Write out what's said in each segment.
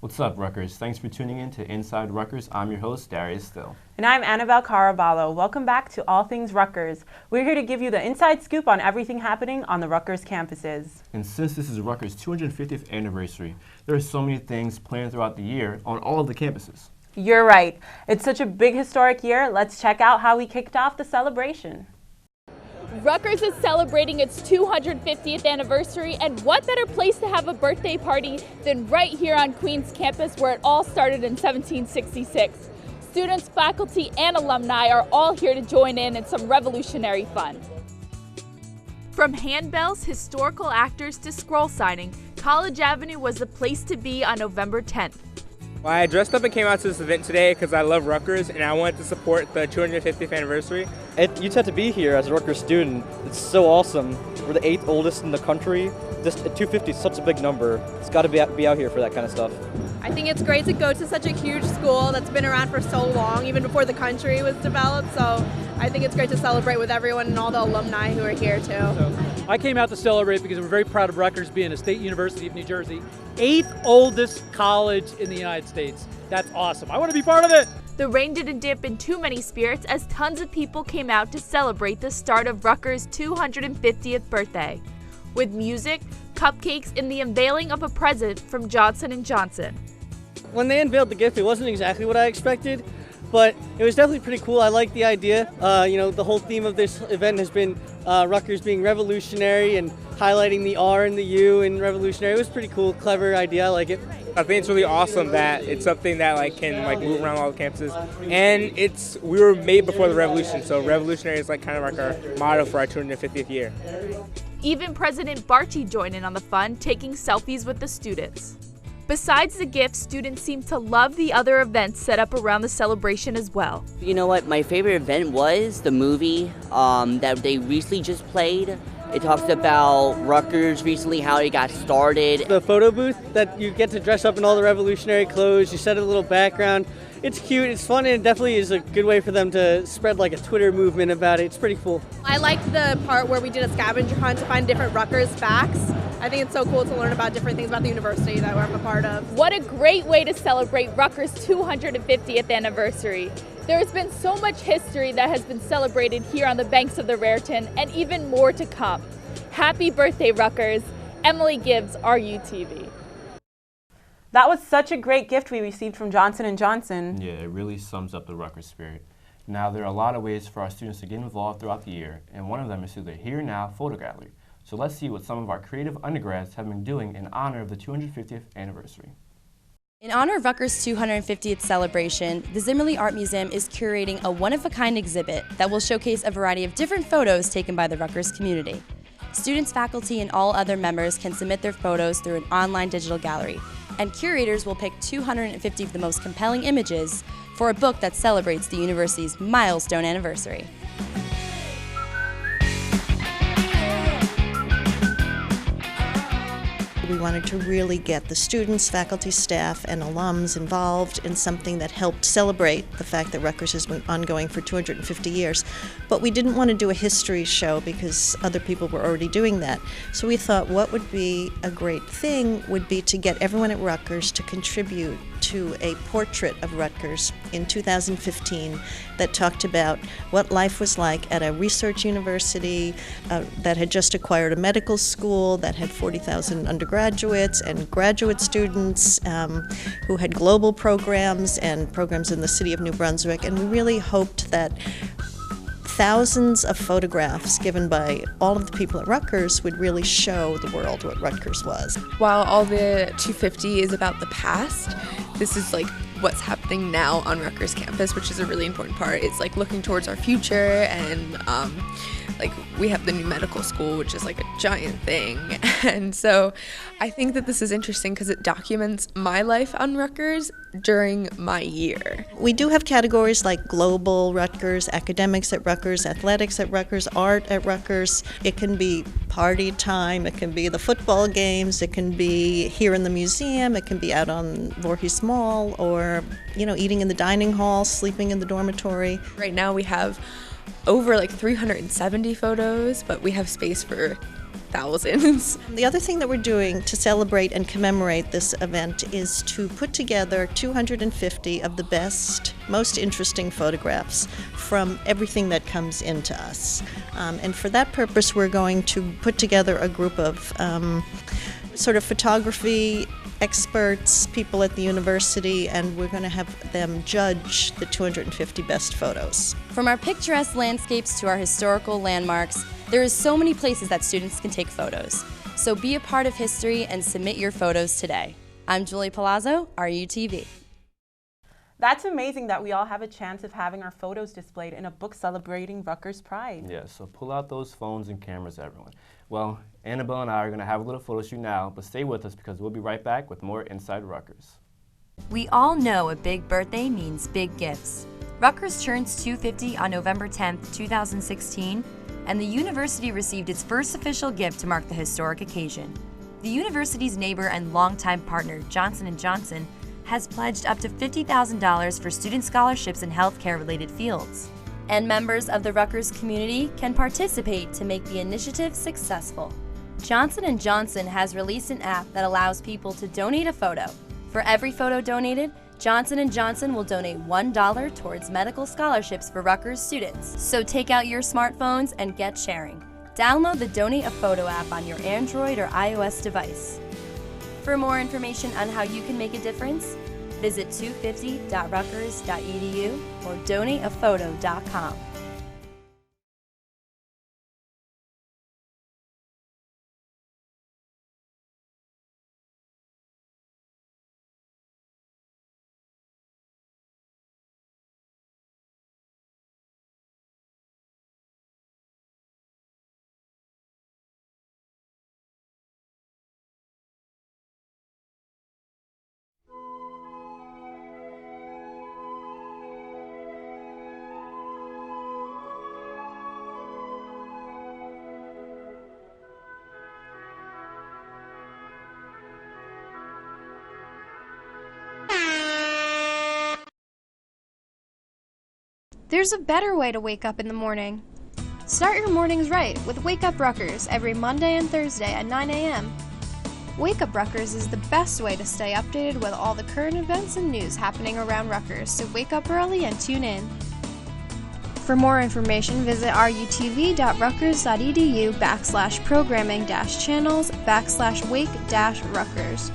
What's up, Rutgers? Thanks for tuning in to Inside Rutgers. I'm your host, Darius. And I'm Anabel Caraballo. Welcome back to All Things Rutgers. We're here to give you the inside scoop on everything happening on the Rutgers campuses. And since this is Rutgers' 250th anniversary, there are so many things planned throughout the year on all of the campuses. You're right. It's such a big historic year. Let's check out how we kicked off the celebration. Rutgers is celebrating its 250th anniversary, and what better place to have a birthday party than right here on Queens campus, where it all started in 1766. Students, faculty, and alumni are all here to join in some revolutionary fun. From handbells, historical actors, to scroll signing, College Avenue was the place to be on November 10th. Well, I dressed up and came out to this event today because I love Rutgers and I wanted to support the 250th anniversary. You just have to be here as a Rutgers student. It's so awesome. We're the 8th oldest in the country. This 250 is such a big number. It's got to be out here for that kind of stuff. I think it's great to go to such a huge school that's been around for so long, even before the country was developed. So I think it's great to celebrate with everyone and all the alumni who are here too. So I came out to celebrate because we're very proud of Rutgers being a state university of New Jersey, 8th oldest college in the United States. That's awesome. I want to be part of it. The rain didn't dip in too many spirits as tons of people came out to celebrate the start of Rutgers' 250th birthday, with music, cupcakes, and the unveiling of a present from Johnson & Johnson. When they unveiled the gift, it wasn't exactly what I expected, but it was definitely pretty cool. I like the idea. The whole theme of this event has been Rutgers being revolutionary and highlighting the R and the U in revolutionary. It was pretty cool, clever idea. I like it. I think it's really awesome that it's something that can move around all the campuses, and we were made before the revolution, so revolutionary is kind of our motto for our 250th year. Even President Barchi joined in on the fun, taking selfies with the students. Besides the gifts, students seem to love the other events set up around the celebration as well. You know what, my favorite event was the movie that they recently just played. It talks about Rutgers recently, how it got started. The photo booth that you get to dress up in all the revolutionary clothes, you set a little background. It's cute, it's fun, and it definitely is a good way for them to spread a Twitter movement about it. It's pretty cool. I liked the part where we did a scavenger hunt to find different Rutgers facts. I think it's so cool to learn about different things about the university that I'm a part of. What a great way to celebrate Rutgers' 250th anniversary. There has been so much history that has been celebrated here on the banks of the Raritan, and even more to come. Happy birthday, Rutgers. Emily Gibbs, RUTV. That was such a great gift we received from Johnson & Johnson. Yeah, it really sums up the Rutgers spirit. Now, there are a lot of ways for our students to get involved throughout the year, and one of them is through the Here Now photo gallery. So let's see what some of our creative undergrads have been doing in honor of the 250th anniversary. In honor of Rutgers' 250th celebration, the Zimmerly Art Museum is curating a one-of-a-kind exhibit that will showcase a variety of different photos taken by the Rutgers community. Students, faculty, and all other members can submit their photos through an online digital gallery, and curators will pick 250 of the most compelling images for a book that celebrates the university's milestone anniversary. We wanted to really get the students, faculty, staff, and alums involved in something that helped celebrate the fact that Rutgers has been ongoing for 250 years. But we didn't want to do a history show because other people were already doing that. So we thought what would be a great thing would be to get everyone at Rutgers to contribute to a portrait of Rutgers in 2015 that talked about what life was like at a research university that had just acquired a medical school, that had 40,000 undergraduates and graduate students, who had global programs and programs in the city of New Brunswick. And we really hoped that thousands of photographs given by all of the people at Rutgers would really show the world what Rutgers was. While all the 250 is about the past, this is what's happening now on Rutgers campus, which is a really important part. It's looking towards our future and like we have the new medical school, which is like a giant thing. And so I think that this is interesting because it documents my life on Rutgers during my year. We do have categories like global Rutgers, academics at Rutgers, athletics at Rutgers, art at Rutgers. It can be party time, it can be the football games, it can be here in the museum, it can be out on Voorhees Mall, or eating in the dining hall, sleeping in the dormitory. Right now we have over like 370 photos, but we have space for thousands. The other thing that we're doing to celebrate and commemorate this event is to put together 250 of the best, most interesting photographs from everything that comes into us. And for that purpose, we're going to put together a group of sort of photography experts, people at the university, and we're going to have them judge the 250 best photos. From our picturesque landscapes to our historical landmarks, there is so many places that students can take photos. So be a part of history and submit your photos today. I'm Julie Palazzo, RUTV. That's amazing that we all have a chance of having our photos displayed in a book celebrating Rutgers pride. Yeah, so pull out those phones and cameras, everyone. Well, Anabel and I are going to have a little photo shoot now, but stay with us because we'll be right back with more Inside Rutgers. We all know a big birthday means big gifts. Rutgers turns 250 on November 10th, 2016, and the university received its first official gift to mark the historic occasion. The university's neighbor and longtime partner, Johnson & Johnson, has pledged up to $50,000 for student scholarships in healthcare-related fields. And members of the Rutgers community can participate to make the initiative successful. Johnson & Johnson has released an app that allows people to donate a photo. For every photo donated, Johnson & Johnson will donate $1 towards medical scholarships for Rutgers students. So take out your smartphones and get sharing. Download the Donate a Photo app on your Android or iOS device. For more information on how you can make a difference, visit 250.rutgers.edu or donateaphoto.com. There's a better way to wake up in the morning. Start your mornings right with Wake Up Rutgers every Monday and Thursday at 9 a.m. Wake Up Rutgers is the best way to stay updated with all the current events and news happening around Rutgers, so wake up early and tune in. For more information, visit rutv.rutgers.edu/programming-channels/wake-Rutgers.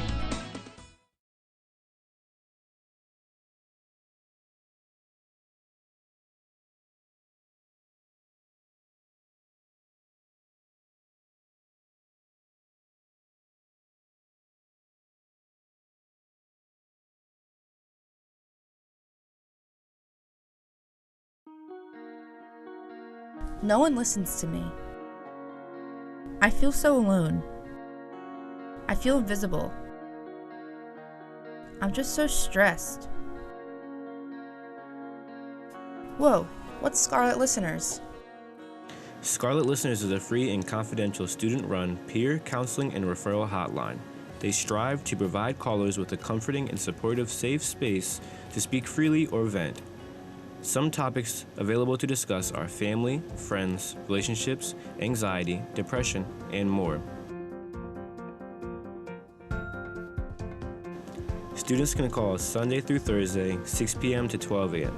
No one listens to me. I feel so alone. I feel invisible. I'm just so stressed. Whoa, what's Scarlet Listeners? Scarlet Listeners is a free and confidential student-run peer counseling and referral hotline. They strive to provide callers with a comforting and supportive safe space to speak freely or vent. Some topics available to discuss are family, friends, relationships, anxiety, depression, and more. Students can call Sunday through Thursday, 6 p.m. to 12 a.m.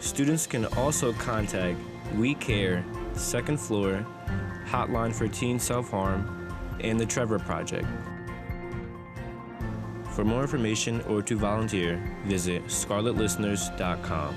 Students can also contact We Care, Second Floor, Hotline for Teen Self-Harm, and the Trevor Project. For more information or to volunteer, visit scarletlisteners.com.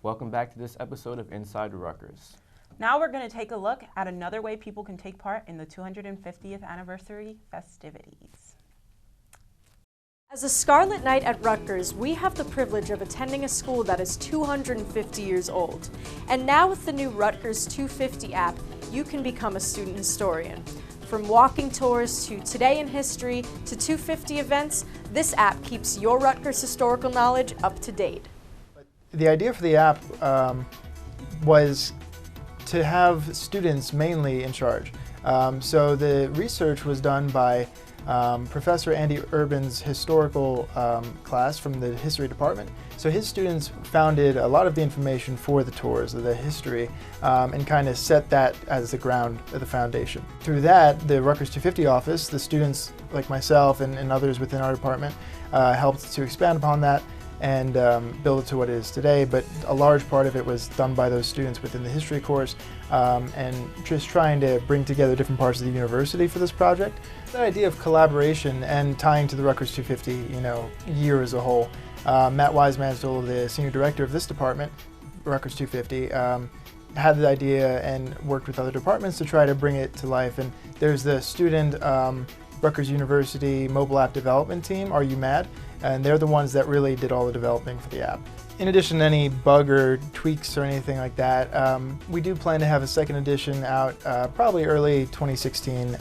Welcome back to this episode of Inside Rutgers. Now we're going to take a look at another way people can take part in the 250th anniversary festivities. As a Scarlet Knight at Rutgers, we have the privilege of attending a school that is 250 years old. And now with the new Rutgers 250 app, you can become a student historian. From walking tours to Today in History to 250 events, this app keeps your Rutgers historical knowledge up to date. The idea for the app was to have students mainly in charge. So the research was done by Professor Andy Urban's historical class from the history department. So his students founded a lot of the information for the tours, the history, and kind of set that as the foundation. Through that, the Rutgers 250 office, the students like myself and others within our department helped to expand upon that and build it to what it is today, but a large part of it was done by those students within the history course and just trying to bring together different parts of the university for this project. The idea of collaboration and tying to the Rutgers 250 year as a whole. Matt Wisemantel, the senior director of this department, Rutgers 250, had the idea and worked with other departments to try to bring it to life. And there's the student Rutgers University mobile app development team, Are You Mad? And they're the ones that really did all the developing for the app. In addition to any bug or tweaks or anything like that, we do plan to have a second edition out probably early 2016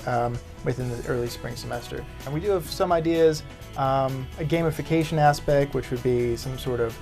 within the early spring semester. And we do have some ideas, a gamification aspect, which would be some sort of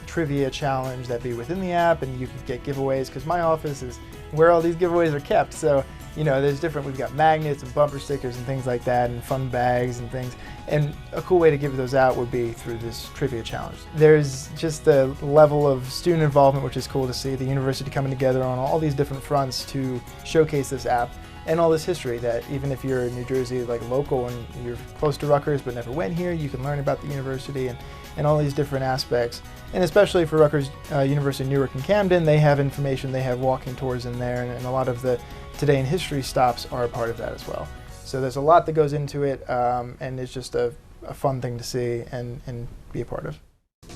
trivia challenge that'd be within the app, and you could get giveaways, because my office is where all these giveaways are kept. So, there's we've got magnets and bumper stickers and things like that, and fun bags and things. And a cool way to give those out would be through this trivia challenge. There's just the level of student involvement, which is cool to see, the university coming together on all these different fronts to showcase this app and all this history that even if you're in New Jersey, local, and you're close to Rutgers but never went here, you can learn about the university and all these different aspects. And especially for Rutgers University Newark and Camden, they have information, they have walking tours in there, and a lot of the Today in History stops are a part of that as well. So there's a lot that goes into it, and it's just a fun thing to see and be a part of.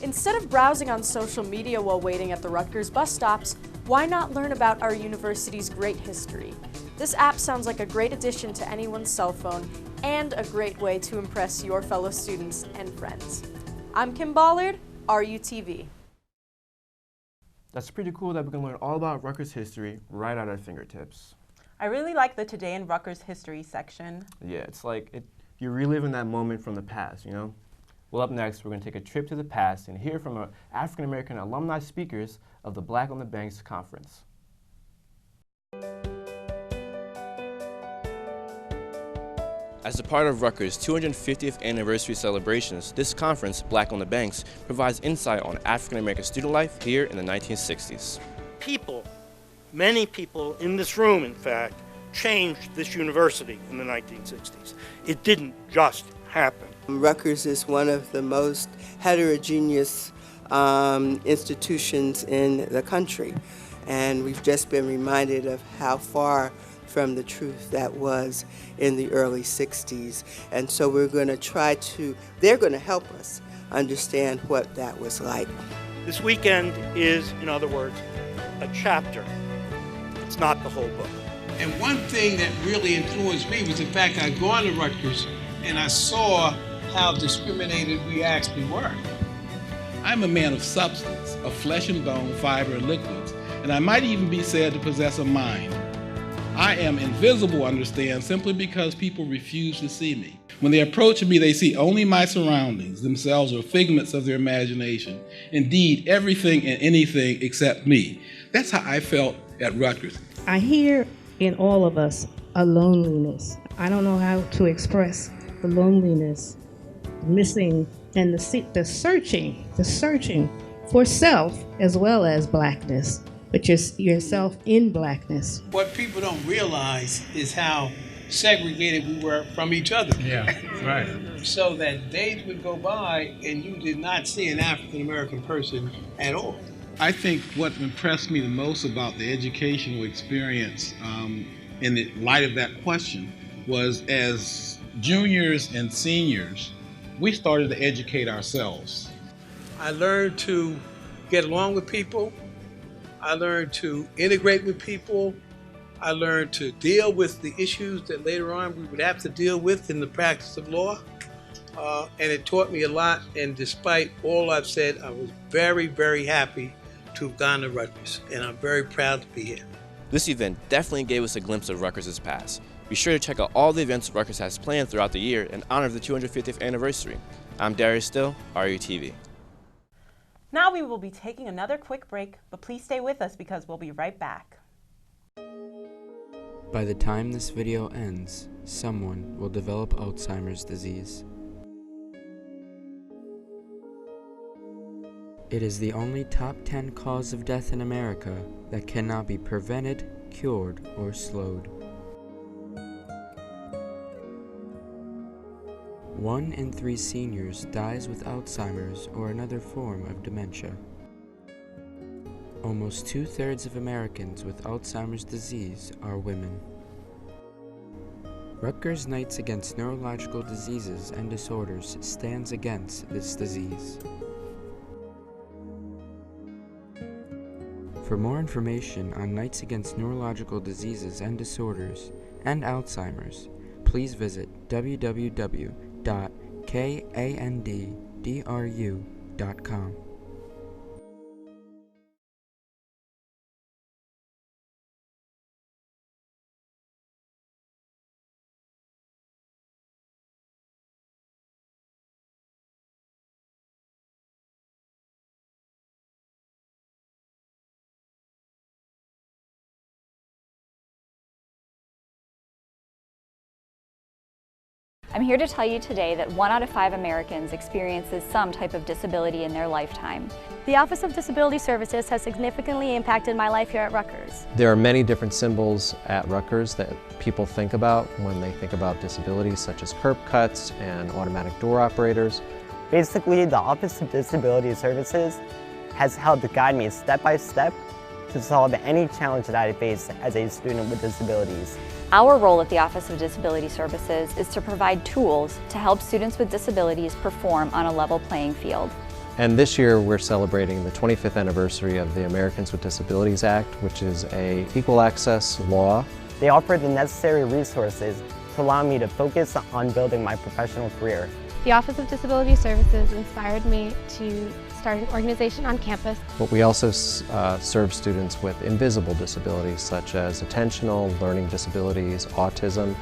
Instead of browsing on social media while waiting at the Rutgers bus stops, why not learn about our university's great history? This app sounds like a great addition to anyone's cell phone and a great way to impress your fellow students and friends. I'm Kim Ballard, RUTV. That's pretty cool that we can learn all about Rutgers history right at our fingertips. I really like the Today in Rutgers history section. Yeah, it's you're reliving that moment from the past, Well, up next, we're going to take a trip to the past and hear from African-American alumni speakers of the Black on the Banks Conference. As a part of Rutgers' 250th anniversary celebrations, this conference, Black on the Banks, provides insight on African-American student life here in the 1960s. People, many people in this room, in fact, changed this university in the 1960s. It didn't just happen. Rutgers is one of the most heterogeneous institutions in the country, and we've just been reminded of how far from the truth that was in the early 60s. And so we're going to they're going to help us understand what that was like. This weekend is, in other words, a chapter. It's not the whole book. And one thing that really influenced me was the fact I'd gone to Rutgers and I saw how discriminated we actually were. I'm a man of substance, of flesh and bone, fiber, and liquids, and I might even be said to possess a mind. I am invisible, understand, simply because people refuse to see me. When they approach me, they see only my surroundings, themselves, or figments of their imagination. Indeed, everything and anything except me. That's how I felt at Rutgers. I hear in all of us a loneliness. I don't know how to express the loneliness, missing, and the searching for self as well as blackness, but yourself in blackness. What people don't realize is how segregated we were from each other. Yeah, right. So that days would go by and you did not see an African American person at all. I think what impressed me the most about the educational experience in the light of that question was, as juniors and seniors, we started to educate ourselves. I learned to get along with people. I learned to integrate with people. I learned to deal with the issues that later on we would have to deal with in the practice of law. And it taught me a lot, and despite all I've said, I was very, very happy to have gone to Rutgers, and I'm very proud to be here. This event definitely gave us a glimpse of Rutgers' past. Be sure to check out all the events Rutgers has planned throughout the year in honor of the 250th anniversary. I'm Darius Still, RUTV. Now we will be taking another quick break, but please stay with us because we'll be right back. By the time this video ends, someone will develop Alzheimer's disease. It is the only top 10 cause of death in America that cannot be prevented, cured, or slowed. 1 in 3 seniors dies with Alzheimer's or another form of dementia. Almost 2/3 of Americans with Alzheimer's disease are women. Rutgers Knights Against Neurological Diseases and Disorders stands against this disease. For more information on Knights Against Neurological Diseases and Disorders and Alzheimer's, please visit www.kanddru.com. I'm here to tell you today that 1 out of 5 Americans experiences some type of disability in their lifetime. The Office of Disability Services has significantly impacted my life here at Rutgers. There are many different symbols at Rutgers that people think about when they think about disabilities, such as curb cuts and automatic door operators. Basically, the Office of Disability Services has helped guide me step by step to solve any challenge that I face as a student with disabilities. Our role at the Office of Disability Services is to provide tools to help students with disabilities perform on a level playing field. And this year we're celebrating the 25th anniversary of the Americans with Disabilities Act, which is an equal access law. They offer the necessary resources to allow me to focus on building my professional career. The Office of Disability Services inspired me to start an organization on campus. But we also serve students with invisible disabilities such as attentional, learning disabilities, autism.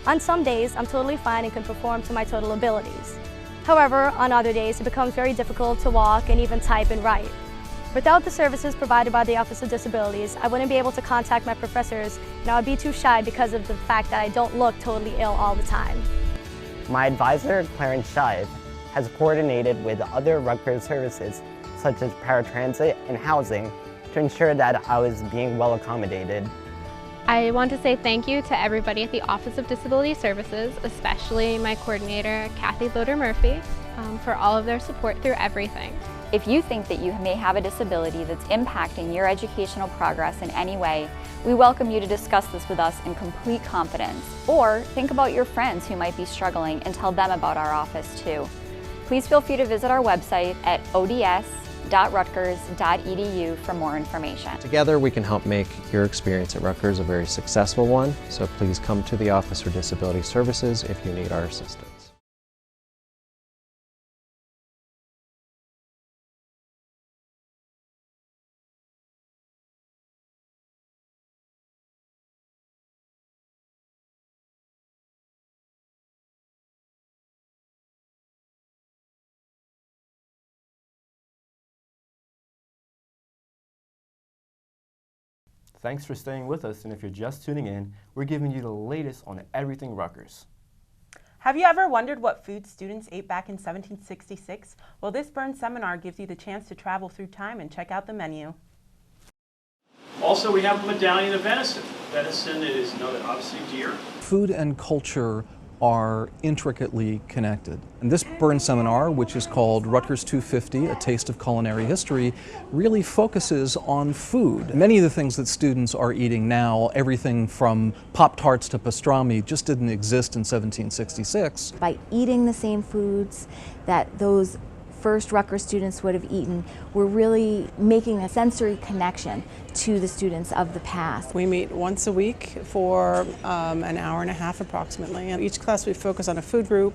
On some days, I'm totally fine and can perform to my total abilities. However, on other days, it becomes very difficult to walk and even type and write. Without the services provided by the Office of Disabilities, I wouldn't be able to contact my professors, and I would be too shy because of the fact that I don't look totally ill all the time. My advisor, Clarence Shive, has coordinated with other Rutgers services, such as paratransit and housing, to ensure that I was being well accommodated. I want to say thank you to everybody at the Office of Disability Services, especially my coordinator, Kathy Loder-Murphy, for all of their support through everything. If you think that you may have a disability that's impacting your educational progress in any way, we welcome you to discuss this with us in complete confidence. Or think about your friends who might be struggling and tell them about our office too. Please feel free to visit our website at ods.rutgers.edu for more information. Together we can help make your experience at Rutgers a very successful one, so please come to the Office for Disability Services if you need our assistance. Thanks for staying with us, and if you're just tuning in, we're giving you the latest on everything Rutgers. Have you ever wondered what food students ate back in 1766? Well, this Burn seminar gives you the chance to travel through time and check out the menu. Also, we have the medallion of venison. Venison is another, obviously, deer. Food and culture are intricately connected. And this Burn seminar, which is called Rutgers 250, A Taste of Culinary History, really focuses on food. Many of the things that students are eating now, everything from Pop-Tarts to pastrami, just didn't exist in 1766. By eating the same foods, that those first Rutgers students would have eaten, we're really making a sensory connection to the students of the past. We meet once a week for an hour and a half approximately. And each class we focus on a food group,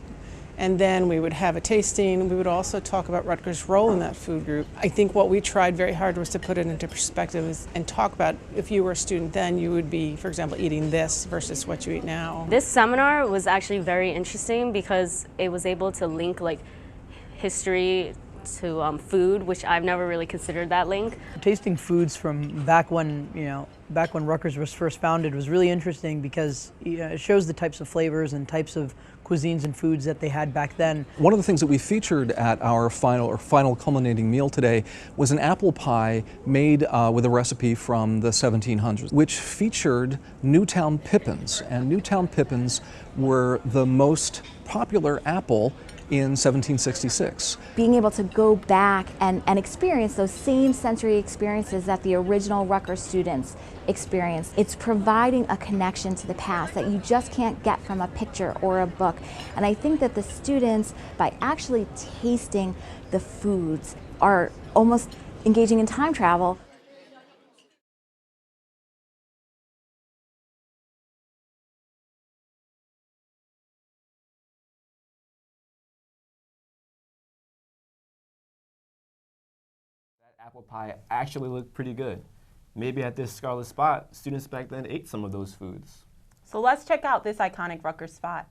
and then we would have a tasting. We would also talk about Rutgers' role in that food group. I think what we tried very hard was to put it into perspective and talk about if you were a student then, you would be, for example, eating this versus what you eat now. This seminar was actually very interesting because it was able to link like history to food, which I've never really considered that link. Tasting foods from back when Rutgers was first founded was really interesting because it shows the types of flavors and types of cuisines and foods that they had back then. One of the things that we featured at our final culminating meal today was an apple pie made with a recipe from the 1700s, which featured Newtown pippins. And Newtown pippins were the most popular apple in 1766. Being able to go back and experience those same sensory experiences that the original Rutgers students experienced. It's providing a connection to the past that you just can't get from a picture or a book. And I think that the students, by actually tasting the foods, are almost engaging in time travel. Apple pie actually looked pretty good. Maybe at this scarlet spot, students back then ate some of those foods. So let's check out this iconic Rutgers spot.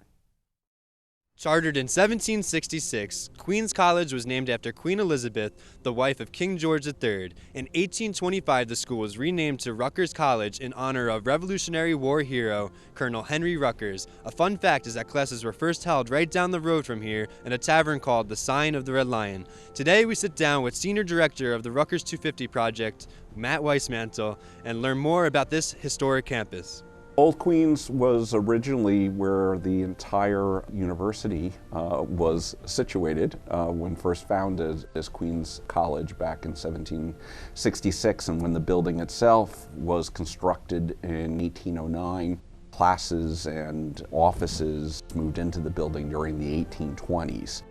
Chartered in 1766, Queen's College was named after Queen Elizabeth, the wife of King George III. In 1825, the school was renamed to Rutgers College in honor of Revolutionary War hero Colonel Henry Rutgers. A fun fact is that classes were first held right down the road from here in a tavern called the Sign of the Red Lion. Today, we sit down with Senior Director of the Rutgers 250 project, Matt Weissmantel, and learn more about this historic campus. Old Queens was originally where the entire university was situated when first founded as Queen's College back in 1766, and when the building itself was constructed in 1809. Classes and offices moved into the building during the 1820s.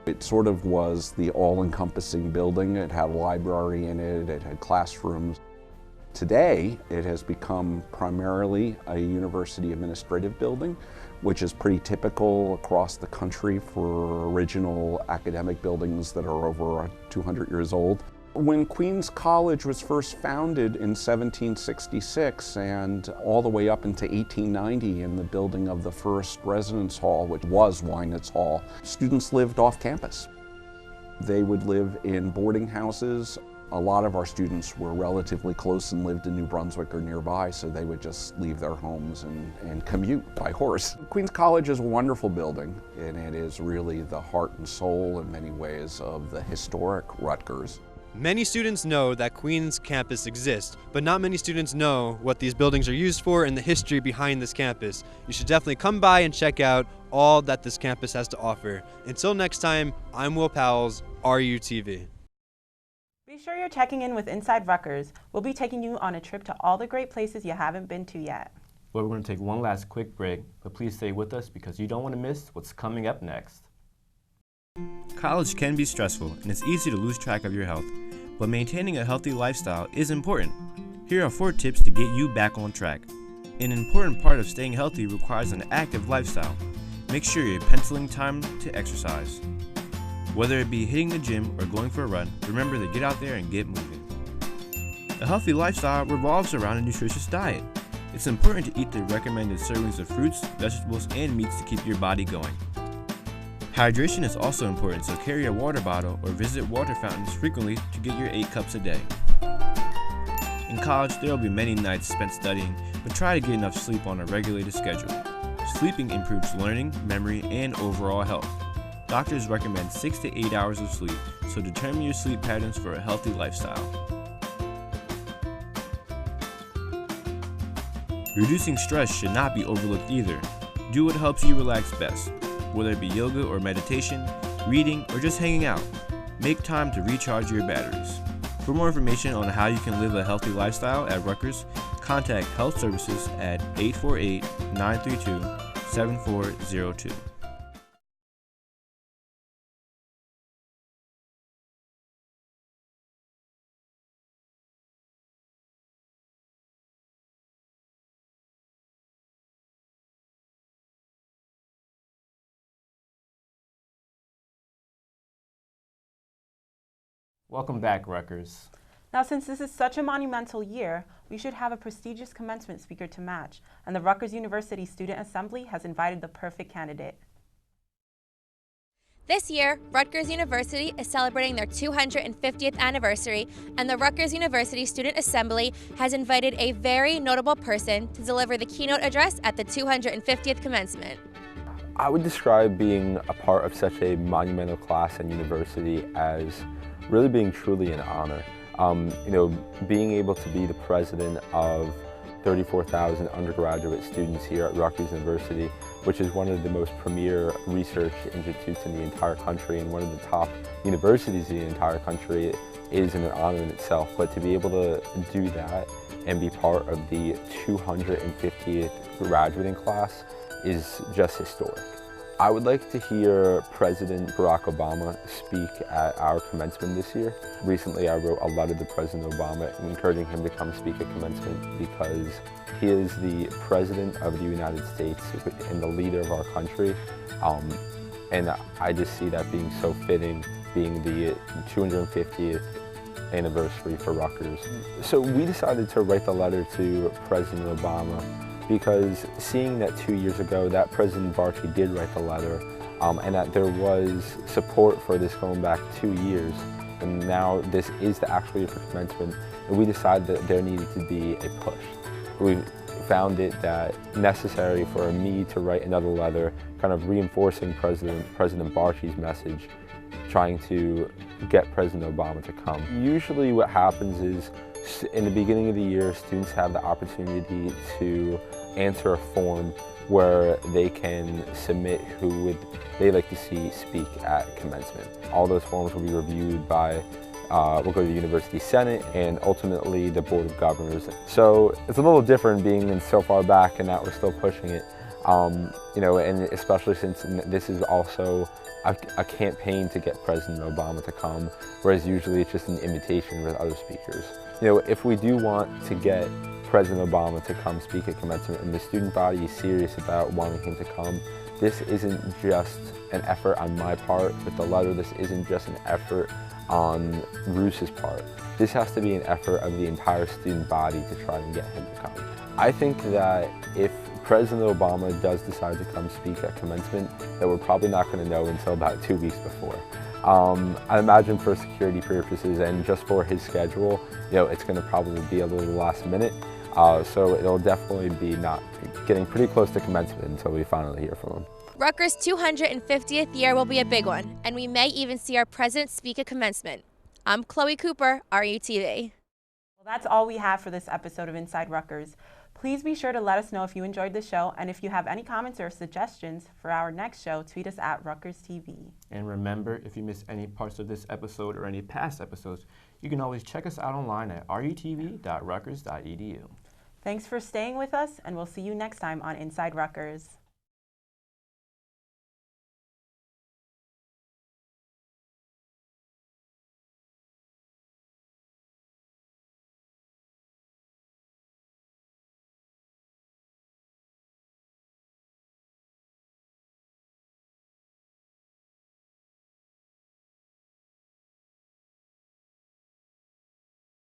It sort of was the all-encompassing building. It had a library in it, it had classrooms. Today, it has become primarily a university administrative building, which is pretty typical across the country for original academic buildings that are over 200 years old. When Queen's College was first founded in 1766 and all the way up into 1890 in the building of the first residence hall, which was Wynant's Hall, students lived off campus. They would live in boarding houses. A lot of our students were relatively close and lived in New Brunswick or nearby, so they would just leave their homes and commute by horse. Queen's College is a wonderful building, and it is really the heart and soul in many ways of the historic Rutgers. Many students know that Queen's campus exists, but not many students know what these buildings are used for and the history behind this campus. You should definitely come by and check out all that this campus has to offer. Until next time, I'm Will Powell's RUTV. Be sure you're checking in with Inside Rutgers. We'll be taking you on a trip to all the great places you haven't been to yet. But we're going to take one last quick break, but please stay with us because you don't want to miss what's coming up next. College can be stressful and it's easy to lose track of your health, but maintaining a healthy lifestyle is important. Here are 4 tips to get you back on track. An important part of staying healthy requires an active lifestyle. Make sure you're penciling time to exercise. Whether it be hitting the gym or going for a run, remember to get out there and get moving. A healthy lifestyle revolves around a nutritious diet. It's important to eat the recommended servings of fruits, vegetables, and meats to keep your body going. Hydration is also important, so carry a water bottle or visit water fountains frequently to get your 8 cups a day. In college, there will be many nights spent studying, but try to get enough sleep on a regulated schedule. Sleeping improves learning, memory, and overall health. Doctors recommend 6 to 8 hours of sleep, so determine your sleep patterns for a healthy lifestyle. Reducing stress should not be overlooked either. Do what helps you relax best, whether it be yoga or meditation, reading, or just hanging out. Make time to recharge your batteries. For more information on how you can live a healthy lifestyle at Rutgers, contact Health Services at 848-932-7402. Welcome back, Rutgers. Now, since this is such a monumental year, we should have a prestigious commencement speaker to match, and the Rutgers University Student Assembly has invited the perfect candidate. This year, Rutgers University is celebrating their 250th anniversary, and the Rutgers University Student Assembly has invited a very notable person to deliver the keynote address at the 250th commencement. I would describe being a part of such a monumental class and university as really being truly an honor. Being able to be the president of 34,000 undergraduate students here at Rutgers University, which is one of the most premier research institutes in the entire country and one of the top universities in the entire country, is an honor in itself. But to be able to do that and be part of the 250th graduating class is just historic. I would like to hear President Barack Obama speak at our commencement this year. Recently, I wrote a letter to President Obama encouraging him to come speak at commencement because he is the President of the United States and the leader of our country. And I just see that being so fitting, being the 250th anniversary for Rutgers. So we decided to write the letter to President Obama because seeing that 2 years ago that President Barchi did write the letter and that there was support for this going back 2 years, and now this is the actual year for commencement, and we decided that there needed to be a push. We found it that necessary for me to write another letter kind of reinforcing President Barchi's message, trying to get President Obama to come. Usually what happens is in the beginning of the year, students have the opportunity to answer a form where they can submit who would they like to see speak at commencement. All those forms will be reviewed by, we'll go to the University Senate and ultimately the Board of Governors. So it's a little different being in so far back and that we're still pushing it. And especially since this is also a campaign to get President Obama to come, whereas usually it's just an invitation with other speakers. If we do want to get President Obama to come speak at commencement and the student body is serious about wanting him to come, this isn't just an effort on my part with the letter, this isn't just an effort on Roos's part. This has to be an effort of the entire student body to try and get him to come. I think that if President Obama does decide to come speak at commencement, that we're probably not going to know until about 2 weeks before. I imagine for security purposes and just for his schedule, it's going to probably be a little last minute. So it'll definitely be not getting pretty close to commencement until we finally hear from him. Rutgers' 250th year will be a big one, and we may even see our president speak at commencement. I'm Chloe Cooper, RUTV. Well, that's all we have for this episode of Inside Rutgers. Please be sure to let us know if you enjoyed the show, and if you have any comments or suggestions for our next show, tweet us at Rutgers TV. And remember, if you missed any parts of this episode or any past episodes, you can always check us out online at rutv.rutgers.edu. Thanks for staying with us, and we'll see you next time on Inside Rutgers.